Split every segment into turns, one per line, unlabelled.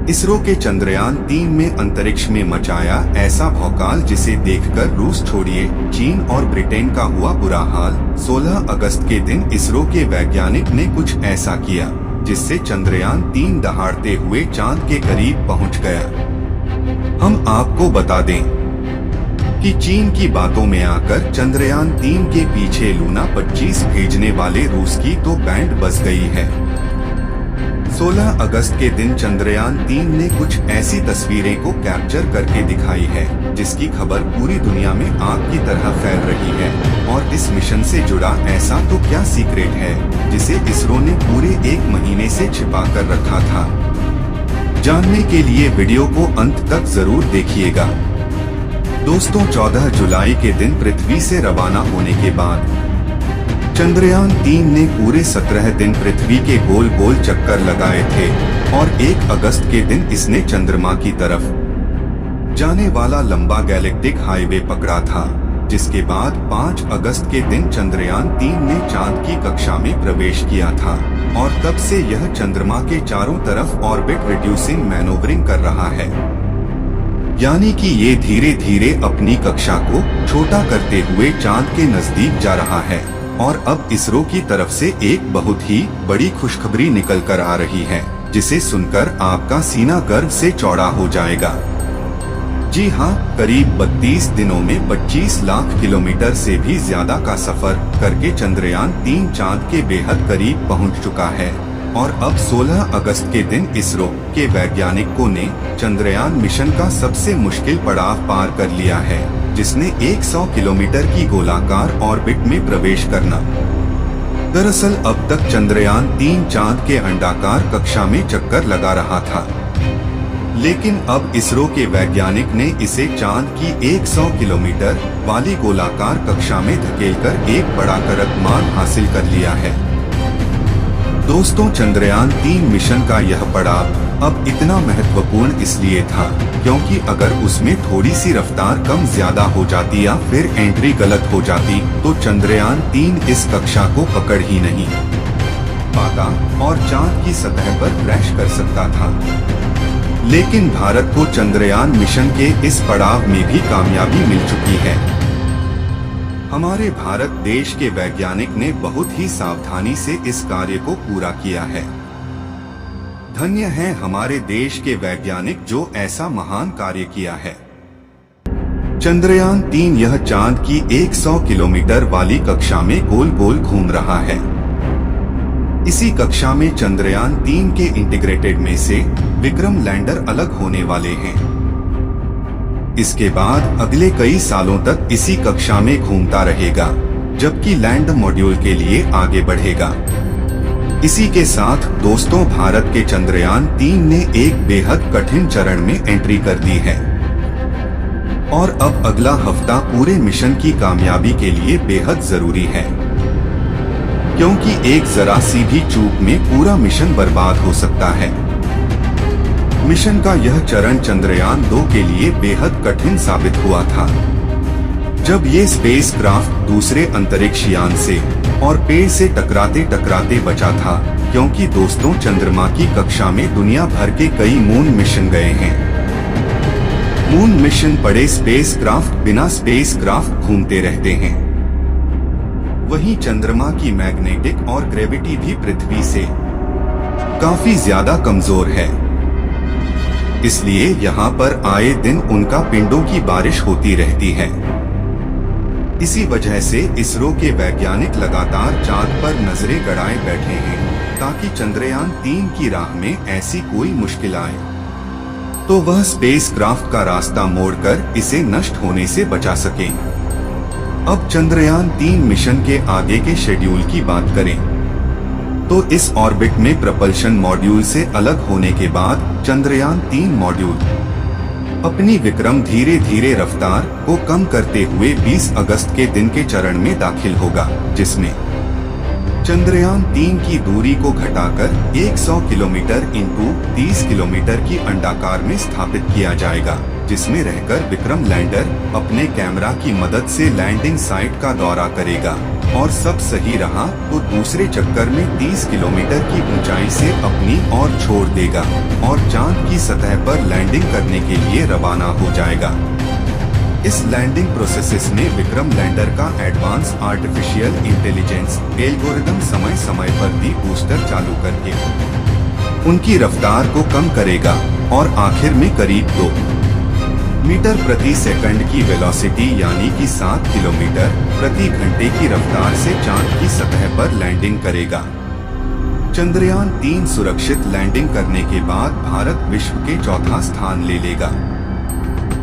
इसरो के चंद्रयान-3 में अंतरिक्ष में मचाया ऐसा भौकाल जिसे देखकर रूस छोड़िए चीन और ब्रिटेन का हुआ बुरा हाल। 16 अगस्त के दिन इसरो के वैज्ञानिक ने कुछ ऐसा किया जिससे चंद्रयान-3 दहाड़ते हुए चांद के करीब पहुंच गया। हम आपको बता दें कि चीन की बातों में आकर चंद्रयान-3 के पीछे लूना 25 भेजने वाले रूस की तो बैंड बज गई है। 16 अगस्त के दिन चंद्रयान-3 ने कुछ ऐसी तस्वीरें को कैप्चर करके दिखाई है जिसकी खबर पूरी दुनिया में आग की तरह फैल रही है। और इस मिशन से जुड़ा ऐसा तो क्या सीक्रेट है जिसे इसरो ने पूरे 1 महीने से छिपा कर रखा था। जानने के लिए वीडियो को अंत तक जरूर देखिएगा। दोस्तों, 14 जुलाई के दिन पृथ्वी से रवाना होने के बाद चंद्रयान-3 ने पूरे 17 दिन पृथ्वी के गोल गोल चक्कर लगाए थे और 1 अगस्त के दिन इसने चंद्रमा की तरफ जाने वाला लंबा गैलेक्टिक हाईवे पकड़ा था, जिसके बाद 5 अगस्त के दिन चंद्रयान-3 ने चांद की कक्षा में प्रवेश किया था और तब से यह चंद्रमा के चारों तरफ ऑर्बिट रिड्यूसिंग मैनोवरिंग कर रहा है। यानी कि ये धीरे धीरे अपनी कक्षा को छोटा करते हुए चांद के नजदीक जा रहा है। और अब इसरो की तरफ से एक बहुत ही बड़ी खुशखबरी निकल कर आ रही है जिसे सुनकर आपका सीना गर्व से चौड़ा हो जाएगा। जी हाँ, करीब 32 दिनों में 25 लाख किलोमीटर से भी ज्यादा का सफर करके चंद्रयान-3 चांद के बेहद करीब पहुंच चुका है। और अब 16 अगस्त के दिन इसरो के वैज्ञानिकों ने चंद्रयान मिशन का सबसे मुश्किल पड़ाव पार कर लिया है, जिसने 100 किलोमीटर की गोलाकार ऑर्बिट में प्रवेश करना। दरअसल अब तक चंद्रयान-3 चांद के अंडाकार कक्षा में चक्कर लगा रहा था, लेकिन अब इसरो के वैज्ञानिक ने इसे चांद की 100 किलोमीटर वाली गोलाकार कक्षा में धकेलकर एक बड़ा कीर्तिमान हासिल कर लिया है। दोस्तों, चंद्रयान-3 मिशन का यह पड़ाव अब इतना महत्वपूर्ण इसलिए था क्योंकि अगर उसमें थोड़ी सी रफ्तार कम ज्यादा हो जाती या फिर एंट्री गलत हो जाती तो चंद्रयान-3 इस कक्षा को पकड़ ही नहीं पाता और चांद की सतह पर क्रैश कर सकता था। लेकिन भारत को चंद्रयान मिशन के इस पड़ाव में भी कामयाबी मिल चुकी है। हमारे भारत देश के वैज्ञानिक ने बहुत ही सावधानी से इस कार्य को पूरा किया है। धन्य हैं हमारे देश के वैज्ञानिक जो ऐसा महान कार्य किया है। चंद्रयान-3 यह चांद की 100 किलोमीटर वाली कक्षा में गोल गोल घूम रहा है। इसी कक्षा में चंद्रयान-3 के इंटीग्रेटेड में से विक्रम लैंडर अलग होने वाले हैं। इसके बाद अगले कई सालों तक इसी कक्षा में घूमता रहेगा, जबकि लैंड मॉड्यूल के लिए आगे बढ़ेगा। इसी के साथ दोस्तों, भारत के चंद्रयान-3 ने एक बेहद कठिन चरण में एंट्री कर दी है और अब अगला हफ्ता पूरे मिशन की कामयाबी के लिए बेहद जरूरी है, क्योंकि एक जरा सी भी चूक में पूरा मिशन बर्बाद हो सकता है। मिशन का यह चरण चंद्रयान-2 के लिए बेहद कठिन साबित हुआ था, जब ये स्पेसक्राफ्ट दूसरे अंतरिक्ष यान से और पेड़ से टकराते टकराते बचा था, क्योंकि दोस्तों चंद्रमा की कक्षा में दुनिया भर के कई मून मिशन गए हैं। मून मिशन पड़े स्पेसक्राफ्ट बिना स्पेसक्राफ्ट घूमते रहते हैं। वहीं चंद्रमा की मैग्नेटिक और ग्रेविटी भी पृथ्वी से काफी ज्यादा कमजोर है, इसलिए यहाँ पर आए दिन उनका पिंडों की बारिश होती रहती है। इसी वजह से इसरो के वैज्ञानिक लगातार चांद पर नजरें गड़ाए बैठे हैं ताकि चंद्रयान-3 की राह में ऐसी कोई मुश्किल आए तो वह स्पेसक्राफ्ट का रास्ता मोड़कर इसे नष्ट होने से बचा सके। अब चंद्रयान-3 मिशन के आगे के शेड्यूल की बात करें तो इस ऑर्बिट में प्रपल्शन मॉड्यूल से अलग होने के बाद चंद्रयान-3 मॉड्यूल अपनी विक्रम धीरे धीरे रफ्तार को कम करते हुए 20 अगस्त के दिन के चरण में दाखिल होगा, जिसमें चंद्रयान-3 की दूरी को घटाकर 100 किलोमीटर इंटू 30 किलोमीटर की अंडाकार में स्थापित किया जाएगा, जिसमें रहकर विक्रम लैंडर अपने कैमरा की मदद से लैंडिंग साइट का दौरा करेगा। और सब सही रहा तो दूसरे चक्कर में 30 किलोमीटर की ऊंचाई से अपनी ओर छोड़ देगा और चांद की सतह पर लैंडिंग करने के लिए रवाना हो जाएगा। इस लैंडिंग प्रोसेस में विक्रम लैंडर का एडवांस आर्टिफिशियल इंटेलिजेंस एल्गोरिदम समय समय पर दी बूस्टर चालू करके उनकी रफ्तार को कम करेगा और आखिर में करीब 2 मीटर प्रति सेकंड की वेलोसिटी यानी कि 7 किलोमीटर प्रति घंटे की रफ्तार से चांद की सतह पर लैंडिंग करेगा। चंद्रयान 3 सुरक्षित लैंडिंग करने के बाद भारत विश्व के चौथा स्थान ले लेगा।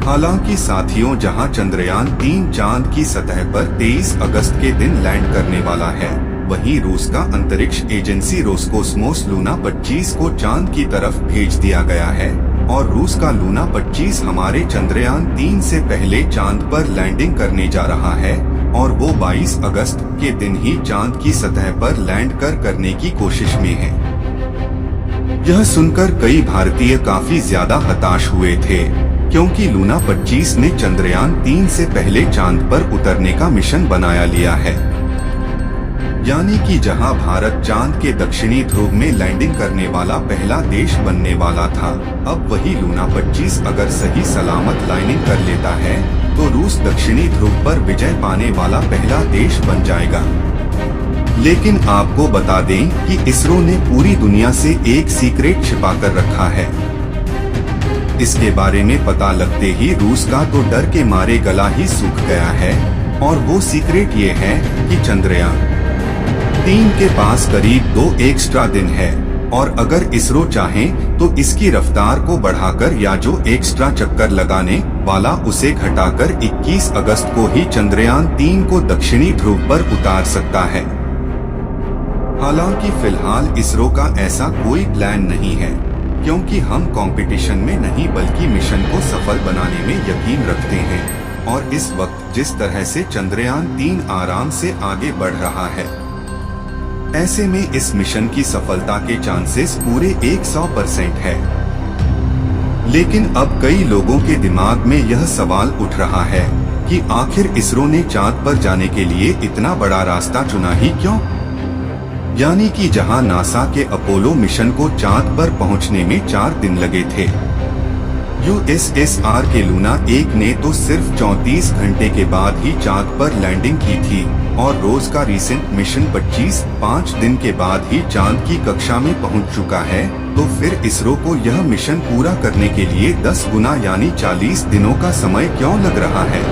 हालांकि साथियों, जहां चंद्रयान 3 चांद की सतह पर 23 अगस्त के दिन लैंड करने वाला है, वहीं रूस का अंतरिक्ष एजेंसी रोसकोस्मोस लूना 25 को चांद की तरफ भेज दिया गया है और रूस का लूना 25 हमारे चंद्रयान 3 से पहले चांद पर लैंडिंग करने जा रहा है और वो 22 अगस्त के दिन ही चांद की सतह पर लैंड करने की कोशिश में है। यह सुनकर कई भारतीय काफी ज्यादा हताश हुए थे, क्योंकि लूना 25 ने चंद्रयान 3 से पहले चांद पर उतरने का मिशन बनाया लिया है। यानी कि जहां भारत चांद के दक्षिणी ध्रुव में लैंडिंग करने वाला पहला देश बनने वाला था, अब वही लूना 25 अगर सही सलामत लैंडिंग कर लेता है तो रूस दक्षिणी ध्रुव पर विजय पाने वाला पहला देश बन जाएगा। लेकिन आपको बता दें कि इसरो ने पूरी दुनिया से एक सीक्रेट छिपा कर रखा है। इसके बारे में पता लगते ही रूस का तो डर के मारे गला ही सूख गया है और वो सीक्रेट ये है कि चंद्रयान 3 के पास करीब 2 एक्स्ट्रा दिन है और अगर इसरो चाहे तो इसकी रफ्तार को बढ़ाकर या जो एक्स्ट्रा चक्कर लगाने वाला उसे घटाकर 21 अगस्त को ही चंद्रयान 3 को दक्षिणी ध्रुव पर उतार सकता है। हालांकि फिलहाल इसरो का ऐसा कोई प्लान नहीं है, क्योंकि हम कंपटीशन में नहीं बल्कि मिशन को सफल बनाने में यकीन रखते हैं और इस वक्त जिस तरह से चंद्रयान 3 आराम से आगे बढ़ रहा है, ऐसे में इस मिशन की सफलता के चांसेस पूरे 100% है। लेकिन अब कई लोगों के दिमाग में यह सवाल उठ रहा है कि आखिर इसरो ने चांद पर जाने के लिए इतना बड़ा रास्ता चुना ही क्यों? यानी कि जहां नासा के अपोलो मिशन को चांद पर पहुंचने में 4 दिन लगे थे, यूएसएसआर के लूना 1 ने तो सिर्फ 34 घंटे के बाद ही चांद पर लैंडिंग की थी और रोज का रीसेंट मिशन 25 5 दिन के बाद ही चांद की कक्षा में पहुंच चुका है। तो फिर इसरो को यह मिशन पूरा करने के लिए 10 गुना यानी 40 दिनों का समय क्यों लग रहा है?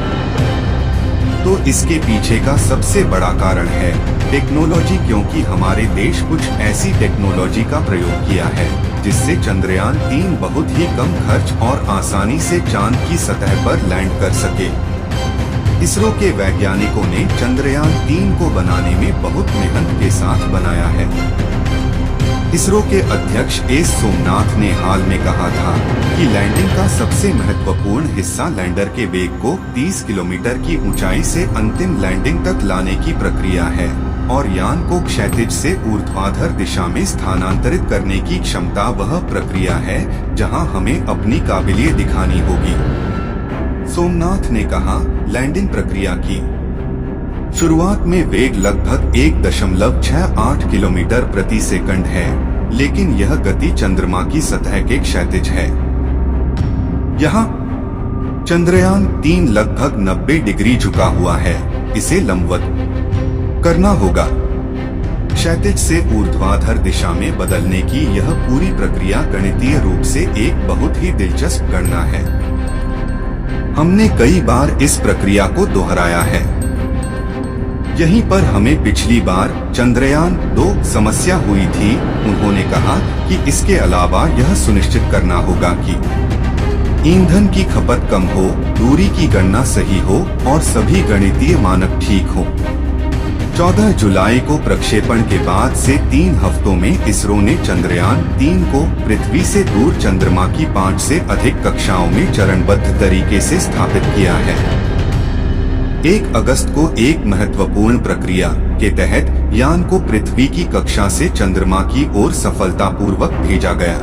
तो इसके पीछे का सबसे बड़ा कारण है टेक्नोलॉजी, क्योंकि हमारे देश कुछ ऐसी टेक्नोलॉजी का प्रयोग किया है जिससे चंद्रयान 3 बहुत ही कम खर्च और आसानी से चांद की सतह पर लैंड कर सके। इसरो के वैज्ञानिकों ने चंद्रयान 3 को बनाने में बहुत मेहनत के साथ बनाया है। इसरो के अध्यक्ष एस सोमनाथ ने हाल में कहा था कि लैंडिंग का सबसे महत्वपूर्ण हिस्सा लैंडर के वेग को 30 किलोमीटर की ऊंचाई से अंतिम लैंडिंग तक लाने की प्रक्रिया है और यान को क्षैतिज से ऊर्ध्वाधर दिशा में स्थानांतरित करने की क्षमता वह प्रक्रिया है जहां हमें अपनी काबिलियत दिखानी होगी। सोमनाथ ने कहा, लैंडिंग प्रक्रिया की शुरुआत में वेग लगभग 1.68 किलोमीटर प्रति सेकंड है, लेकिन यह गति चंद्रमा की सतह के क्षैतिज है। यहाँ चंद्रयान 3 लगभग 90 डिग्री झुका हुआ है, इसे लंबवत करना होगा। क्षैतिज से ऊर्ध्वाधर दिशा में बदलने की यह पूरी प्रक्रिया गणितीय रूप से एक बहुत ही दिलचस्प गणना है। हमने कई बार इस प्रक्रिया को दोहराया है। यहीं पर हमें पिछली बार चंद्रयान 2 समस्या हुई थी। उन्होंने कहा कि इसके अलावा यह सुनिश्चित करना होगा कि ईंधन की खपत कम हो, दूरी की गणना सही हो और सभी गणितीय मानक ठीक हो। 14 जुलाई को प्रक्षेपण के बाद से 3 हफ्तों में इसरो ने चंद्रयान 3 को पृथ्वी से दूर चंद्रमा की 5 से अधिक कक्षाओं में चरणबद्ध तरीके से स्थापित किया है। 1 अगस्त को एक महत्वपूर्ण प्रक्रिया के तहत यान को पृथ्वी की कक्षा से चंद्रमा की ओर सफलतापूर्वक भेजा गया।